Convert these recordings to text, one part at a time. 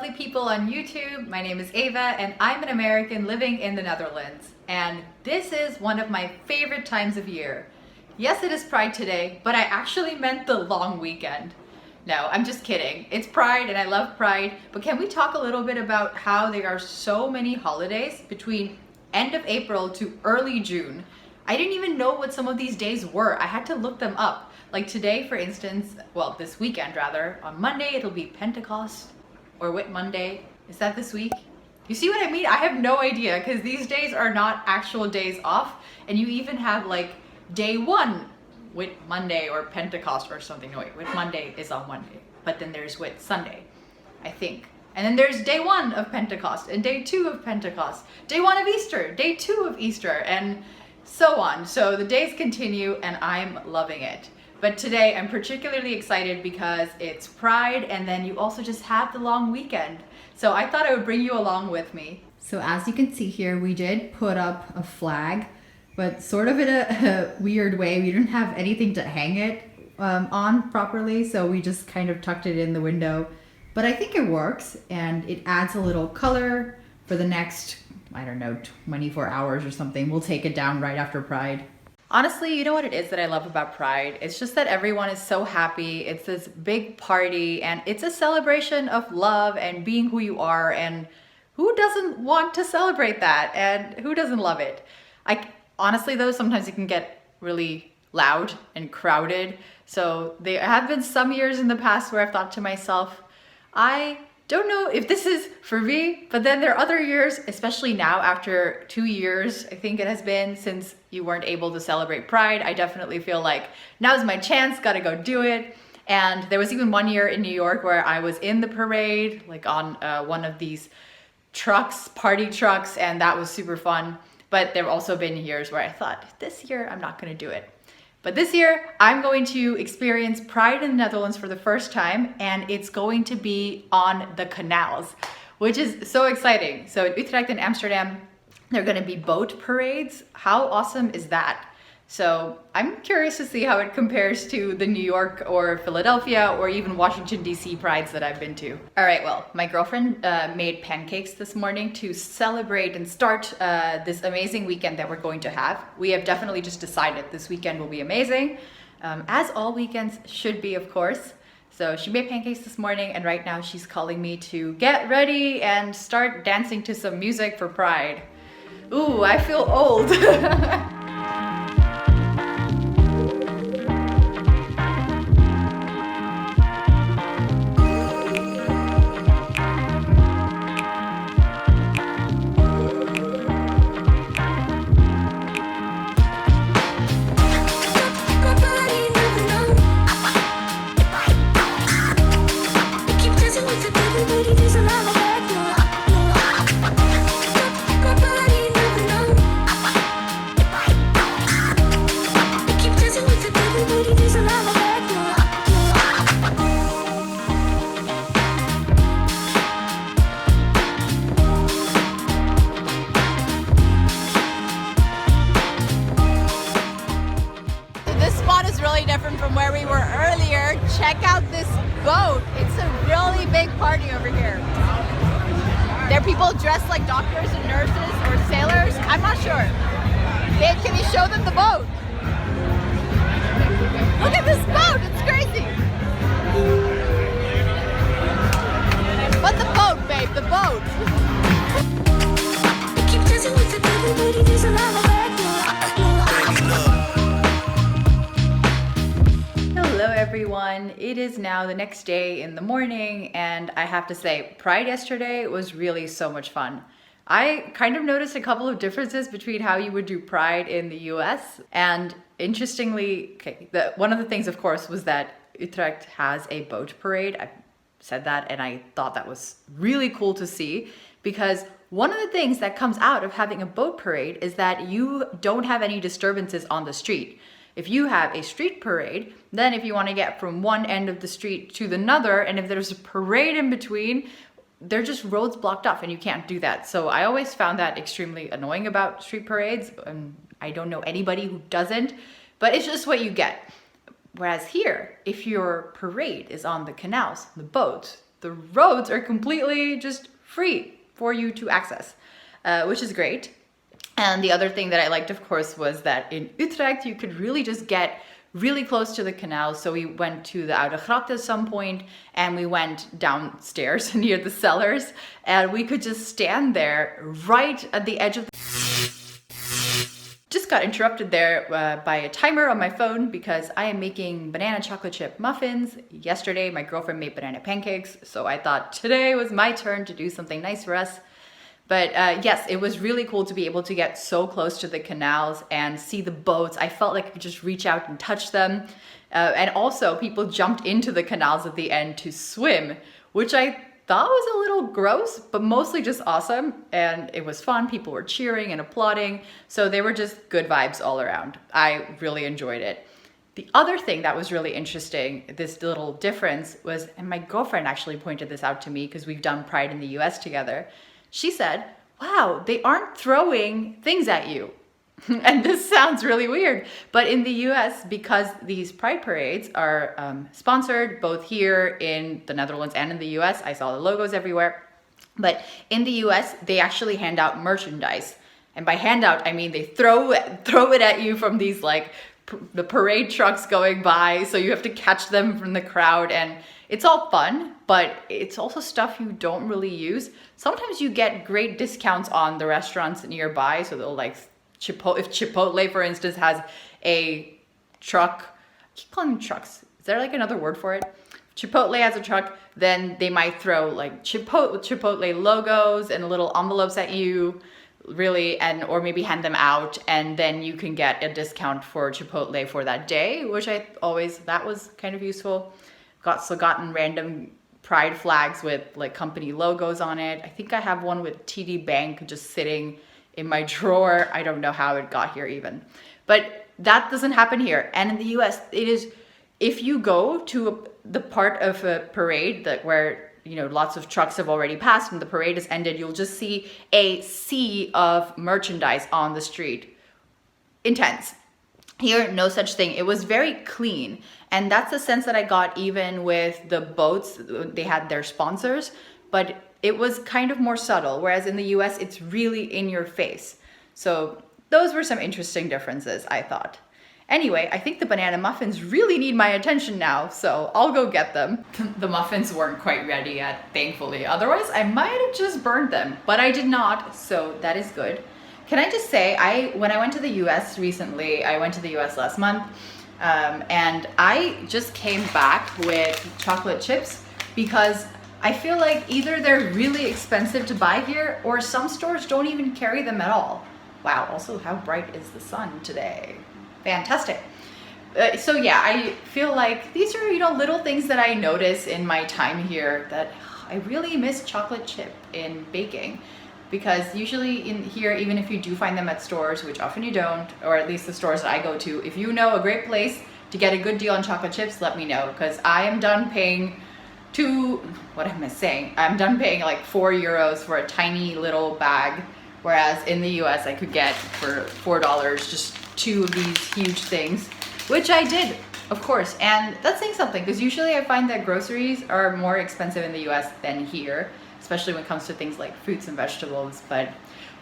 lovely people on YouTube. My name is Ava and I'm an American living in the Netherlands. And this is one of my favorite times of year. Yes, it is Pride today, but I actually meant the long weekend. No, I'm just kidding. It's Pride and I love Pride, but can we talk a little bit about how there are so many holidays between end of April to early June? I didn't even know what some of these days were. I had to look them up. Like today, for instance, well, this weekend rather, on Monday it'll be Pentecost or Whit Monday. Is that this week? You see what I mean? I have no idea because these days are not actual days off, and you even have like day one Whit Monday or Pentecost or something. No, wait, Whit Monday is on Monday, but then there's Whit Sunday, I think. And then there's day one of Pentecost and day two of Pentecost, day one of Easter, day two of Easter, and so on. So the days continue and I'm loving it. But today I'm particularly excited because it's Pride and then you also just have the long weekend. So I thought I would bring you along with me. So as you can see here, we did put up a flag, but sort of in a weird way. We didn't have anything to hang it on properly, so we just kind of tucked it in the window. But I think it works and it adds a little color for the next, I don't know, 24 hours or something. We'll take it down right after Pride. Honestly, you know what it is that I love about Pride? It's just that everyone is so happy. It's this big party and it's a celebration of love and being who you are, and who doesn't want to celebrate that and who doesn't love it? Honestly though, sometimes it can get really loud and crowded. So there have been some years in the past where I've thought to myself, I don't know if this is for me, but then there are other years, especially now after 2 years, I think it has been, since you weren't able to celebrate Pride. I definitely feel like now's my chance, gotta go do it. And there was even one year in New York where I was in the parade, like on one of these trucks, party trucks, and that was super fun. But there have also been years where I thought, this year I'm not gonna do it. But this year, I'm going to experience Pride in the Netherlands for the first time, and it's going to be on the canals, which is so exciting. So in Utrecht and Amsterdam, there are going to be boat parades. How awesome is that? So I'm curious to see how it compares to the New York or Philadelphia or even Washington, D.C. prides that I've been to. All right, well, my girlfriend made pancakes this morning to celebrate and start this amazing weekend that we're going to have. We have definitely just decided this weekend will be amazing, as all weekends should be, of course. So she made pancakes this morning, and right now she's calling me to get ready and start dancing to some music for Pride. Ooh, I feel old. Different from where we were earlier. Check out this boat. It's a really big party over here. There are people dressed like doctors and nurses or sailors. I'm not sure. Babe, can you show them the boat? Look at this boat. It's crazy. But the boat, babe, the boat. Hello everyone, it is now the next day in the morning, and I have to say, Pride yesterday was really so much fun. I kind of noticed a couple of differences between how you would do Pride in the US, and interestingly, one of the things of course was that Utrecht has a boat parade. I said that and I thought that was really cool to see, because one of the things that comes out of having a boat parade is that you don't have any disturbances on the street. If you have a street parade, then if you want to get from one end of the street to another, and if there's a parade in between, they're just roads blocked off and you can't do that. So I always found that extremely annoying about street parades. I don't know anybody who doesn't, but it's just what you get. Whereas here, if your parade is on the canals, the boats, the roads are completely just free for you to access, which is great. And the other thing that I liked, of course, was that in Utrecht, you could really just get really close to the canal. So we went to the Oude Gracht at some point, and we went downstairs near the cellars, and we could just stand there right at the edge of the... Just got interrupted there by a timer on my phone because I am making banana chocolate chip muffins. Yesterday, my girlfriend made banana pancakes, so I thought today was my turn to do something nice for us. But yes, it was really cool to be able to get so close to the canals and see the boats. I felt like I could just reach out and touch them. And also people jumped into the canals at the end to swim, which I thought was a little gross, but mostly just awesome. And it was fun. People were cheering and applauding. So they were just good vibes all around. I really enjoyed it. The other thing that was really interesting, this little difference was, and my girlfriend actually pointed this out to me because we've done Pride in the US together. She said, wow, they aren't throwing things at you. And this sounds really weird, but in the US, because these Pride parades are sponsored both here in the Netherlands and in the US, I saw the logos everywhere, but in the US, they actually hand out merchandise. And by hand out, I mean they throw it at you from these like the parade trucks going by, so you have to catch them from the crowd, and it's all fun, but it's also stuff you don't really use. Sometimes you get great discounts on the restaurants nearby, so they'll like if Chipotle, for instance, has a truck, I keep calling them trucks. Is there like another word for it? Chipotle has a truck, then they might throw like Chipotle logos and little envelopes at you, really, and or maybe hand them out, and then you can get a discount for Chipotle for that day, which that was kind of useful. Gotten random Pride flags with like company logos on it. I think I have one with TD Bank just sitting in my drawer. I don't know how it got here even, but that doesn't happen here. And in the US, it is, if you go to the part of a parade that where, you know, lots of trucks have already passed and the parade has ended, you'll just see a sea of merchandise on the street. Intense. Here, no such thing. It was very clean. And that's the sense that I got even with the boats. They had their sponsors, but it was kind of more subtle. Whereas in the US, it's really in your face. So those were some interesting differences, I thought. Anyway, I think the banana muffins really need my attention now, so I'll go get them. The muffins weren't quite ready yet, thankfully. Otherwise, I might have just burned them, but I did not, so that is good. Can I just say, when I went to the US recently, I went to the US last month, and I just came back with chocolate chips because I feel like either they're really expensive to buy here or some stores don't even carry them at all. Wow, also how bright is the sun today? Fantastic. So yeah, I feel like these are, you know, little things that I notice in my time here that I really miss chocolate chip in baking. Because usually in here, even if you do find them at stores, which often you don't, or at least the stores that I go to, if you know a great place to get a good deal on chocolate chips, let me know, because I am done paying I'm done paying like €4 for a tiny little bag, whereas in the US I could get for $4 just 2 of these huge things, which I did, of course. And that's saying something, because usually I find that groceries are more expensive in the US than here, especially when it comes to things like fruits and vegetables. But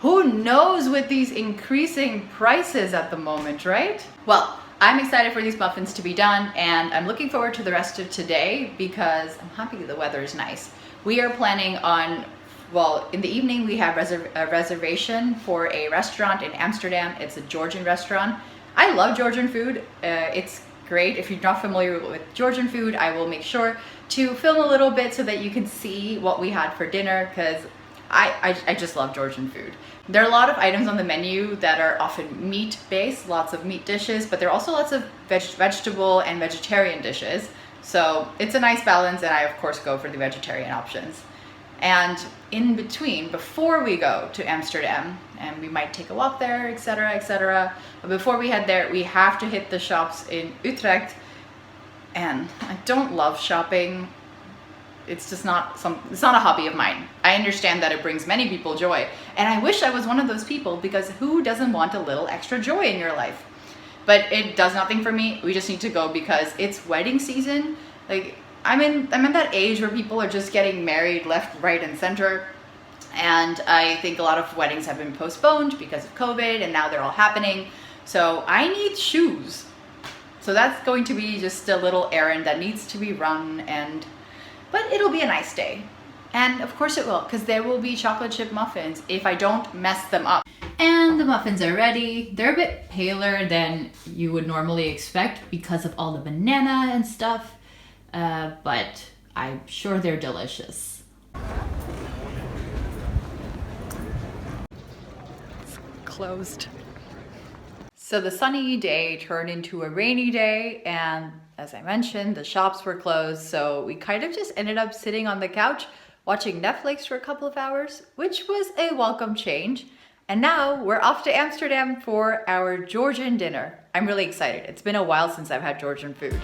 who knows with these increasing prices at the moment, right? Well, I'm excited for these muffins to be done, and I'm looking forward to the rest of today because I'm happy the weather is nice. We are planning on, well, in the evening we have a reservation for a restaurant in Amsterdam. It's a Georgian restaurant. I love Georgian food. It's great. If you're not familiar with Georgian food, I will make sure to film a little bit so that you can see what we had for dinner, because I just love Georgian food. There are a lot of items on the menu that are often meat-based, lots of meat dishes, but there are also lots of vegetable and vegetarian dishes. So it's a nice balance, and I of course go for the vegetarian options. And in between, before we go to Amsterdam, and we might take a walk there, etc., etc., but before we head there, we have to hit the shops in Utrecht. And I don't love shopping. It's just it's not a hobby of mine. I understand that it brings many people joy, and I wish I was one of those people, because who doesn't want a little extra joy in your life? But it does nothing for me. We just need to go because it's wedding season. Like, I'm in that age where people are just getting married left, right, and center. And I think a lot of weddings have been postponed because of COVID, and now they're all happening. So I need shoes. So that's going to be just a little errand that needs to be run, but it'll be a nice day. And of course it will, because there will be chocolate chip muffins if I don't mess them up. And the muffins are ready. They're a bit paler than you would normally expect because of all the banana and stuff, but I'm sure they're delicious. It's closed. So the sunny day turned into a rainy day, and as I mentioned, the shops were closed, so we kind of just ended up sitting on the couch watching Netflix for a couple of hours, which was a welcome change. And now we're off to Amsterdam for our Georgian dinner. I'm really excited. It's been a while since I've had Georgian food.